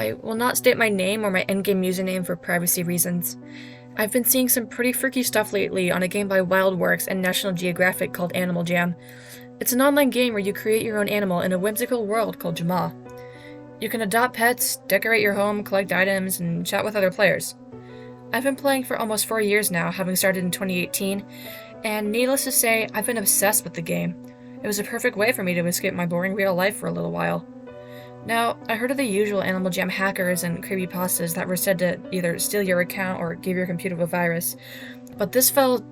I will not state my name or my endgame username for privacy reasons. I've been seeing some pretty freaky stuff lately on a game by Wildworks and National Geographic called Animal Jam. It's an online game where you create your own animal in a whimsical world called Jamaa. You can adopt pets, decorate your home, collect items, and chat with other players. I've been playing for almost 4 years now, having started in 2018, and needless to say, I've been obsessed with the game. It was a perfect way for me to escape my boring real life for a little while. Now, I heard of the usual Animal Jam hackers and creepypastas that were said to either steal your account or give your computer a virus, but this felt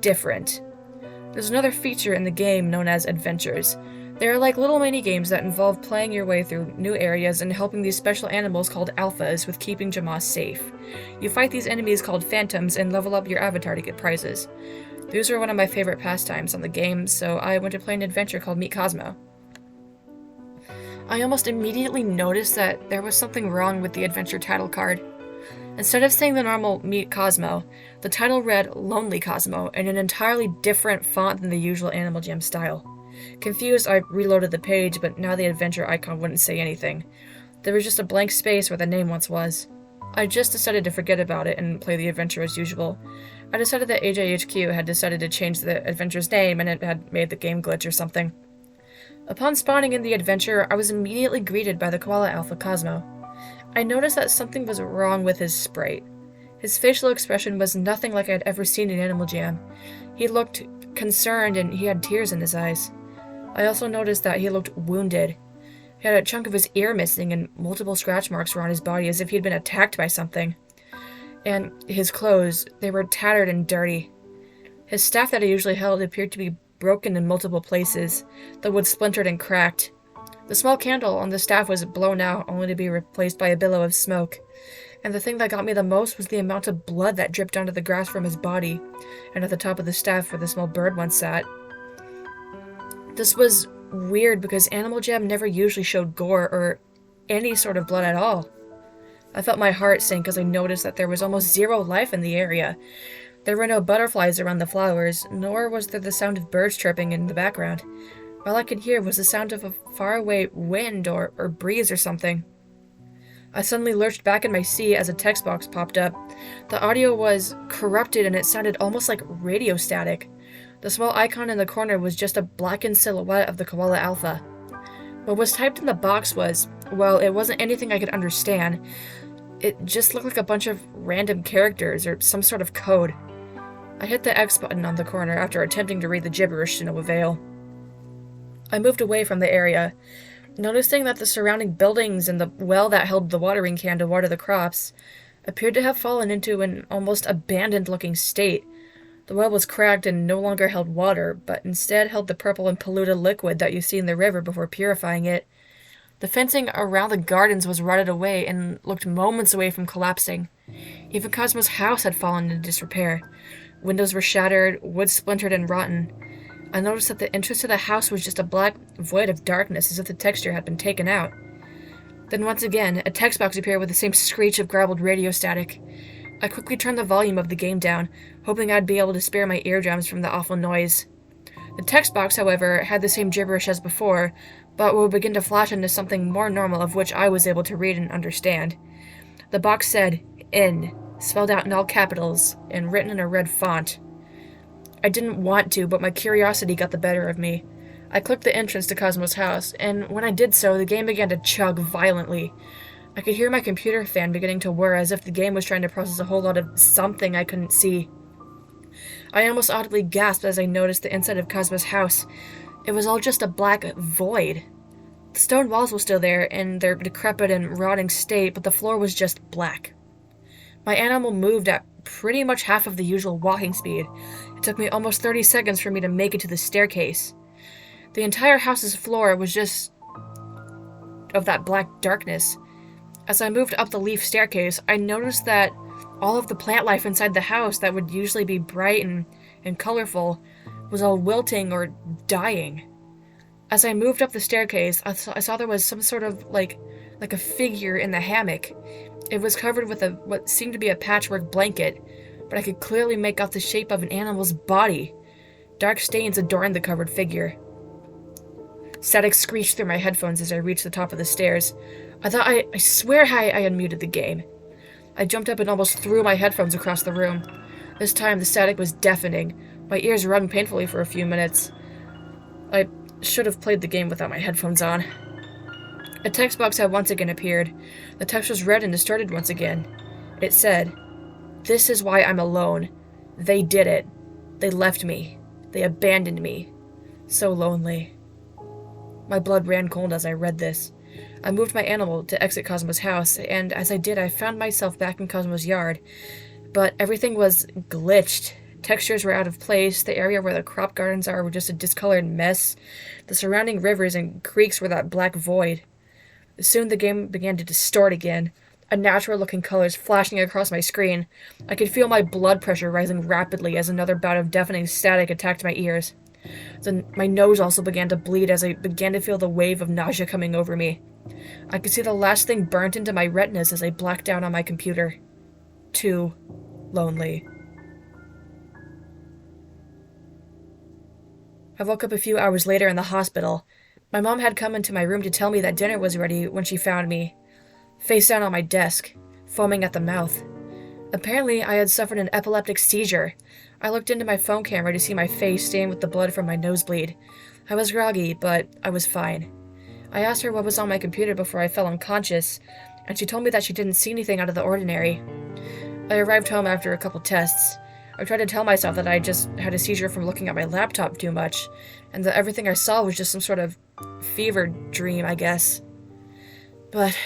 different. There's another feature in the game known as adventures. They are like little mini-games that involve playing your way through new areas and helping these special animals called alphas with keeping Jamaa safe. You fight these enemies called phantoms and level up your avatar to get prizes. These were one of my favorite pastimes on the game, so I went to play an adventure called Meet Cosmo. I almost immediately noticed that there was something wrong with the adventure title card. Instead of saying the normal Meet Cosmo, the title read Lonely Cosmo in an entirely different font than the usual Animal Jam style. Confused, I reloaded the page, but now the adventure icon wouldn't say anything. There was just a blank space where the name once was. I just decided to forget about it and play the adventure as usual. I decided that AJHQ had decided to change the adventure's name and it had made the game glitch or something. Upon spawning in the adventure, I was immediately greeted by the koala alpha Cosmo. I noticed that something was wrong with his sprite. His facial expression was nothing like I'd ever seen in Animal Jam. He looked concerned and he had tears in his eyes. I also noticed that he looked wounded. He had a chunk of his ear missing and multiple scratch marks were on his body as if he'd been attacked by something. And his clothes, they were tattered and dirty. His staff that he usually held appeared to be broken in multiple places, the wood splintered and cracked. The small candle on the staff was blown out, only to be replaced by a billow of smoke. And the thing that got me the most was the amount of blood that dripped onto the grass from his body, and at the top of the staff where the small bird once sat. This was weird because Animal Jam never usually showed gore or any sort of blood at all. I felt my heart sink as I noticed that there was almost zero life in the area. There were no butterflies around the flowers, nor was there the sound of birds chirping in the background. All I could hear was the sound of a faraway wind or breeze or something. I suddenly lurched back in my seat as a text box popped up. The audio was corrupted and it sounded almost like radio static. The small icon in the corner was just a blackened silhouette of the koala alpha. What was typed in the box was, well, it wasn't anything I could understand. It just looked like a bunch of random characters or some sort of code. I hit the X button on the corner after attempting to read the gibberish to no avail. I moved away from the area, noticing that the surrounding buildings and the well that held the watering can to water the crops appeared to have fallen into an almost abandoned-looking state. The well was cracked and no longer held water, but instead held the purple and polluted liquid that you see in the river before purifying it. The fencing around the gardens was rotted away and looked moments away from collapsing. Even Cosmo's house had fallen into disrepair. Windows were shattered, wood splintered and rotten. I noticed that the entrance to the house was just a black void of darkness, as if the texture had been taken out. Then once again, a text box appeared with the same screech of garbled radio static. I quickly turned the volume of the game down, hoping I'd be able to spare my eardrums from the awful noise. The text box, however, had the same gibberish as before, but would begin to flash into something more normal of which I was able to read and understand. The box said, N, spelled out in all capitals, and written in a red font. I didn't want to, but my curiosity got the better of me. I clicked the entrance to Cosmo's house, and when I did so, the game began to chug violently. I could hear my computer fan beginning to whir as if the game was trying to process a whole lot of something I couldn't see. I almost audibly gasped as I noticed the inside of Cosmo's house. It was all just a black void. The stone walls were still there in their decrepit and rotting state, but the floor was just black. My animal moved at pretty much half of the usual walking speed. It took me almost 30 seconds for me to make it to the staircase. The entire house's floor was just of that black darkness. As I moved up the leaf staircase, I noticed that all of the plant life inside the house that would usually be bright and colorful was all wilting or dying. As I moved up the staircase, I saw there was some sort of like a figure in the hammock. It was covered with what seemed to be a patchwork blanket, but I could clearly make out the shape of an animal's body. Dark stains adorned the covered figure. Static screeched through my headphones as I reached the top of the stairs. I swear I unmuted the game. I jumped up and almost threw my headphones across the room. This time the static was deafening. My ears rung painfully for a few minutes. I should have played the game without my headphones on. A text box had once again appeared. The text was read and distorted once again. It said, "This is why I'm alone. They did it. They left me. They abandoned me. So lonely." My blood ran cold as I read this. I moved my animal to exit Cosmo's house, and as I did, I found myself back in Cosmo's yard. But everything was glitched. Textures were out of place, the area where the crop gardens are were just a discolored mess, the surrounding rivers and creeks were that black void. Soon the game began to distort again, unnatural-looking colors flashing across my screen. I could feel my blood pressure rising rapidly as another bout of deafening static attacked my ears. Then my nose also began to bleed as I began to feel the wave of nausea coming over me. I could see the last thing burnt into my retinas as I blacked out on my computer. Too lonely. I woke up a few hours later in the hospital. My mom had come into my room to tell me that dinner was ready when she found me, face down on my desk, foaming at the mouth. Apparently, I had suffered an epileptic seizure. I looked into my phone camera to see my face stained with the blood from my nosebleed. I was groggy, but I was fine. I asked her what was on my computer before I fell unconscious, and she told me that she didn't see anything out of the ordinary. I arrived home after a couple tests. I tried to tell myself that I just had a seizure from looking at my laptop too much, and that everything I saw was just some sort of fever dream, I guess. But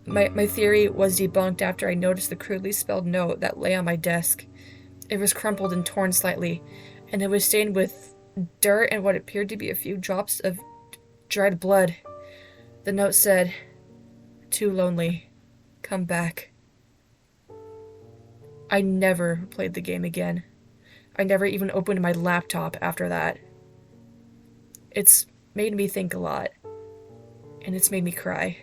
my theory was debunked after I noticed the crudely spelled note that lay on my desk. It was crumpled and torn slightly, and it was stained with dirt and what appeared to be a few drops of dried blood. The note said, "Too lonely. Come back." I never played the game again. I never even opened my laptop after that. It's made me think a lot, and it's made me cry.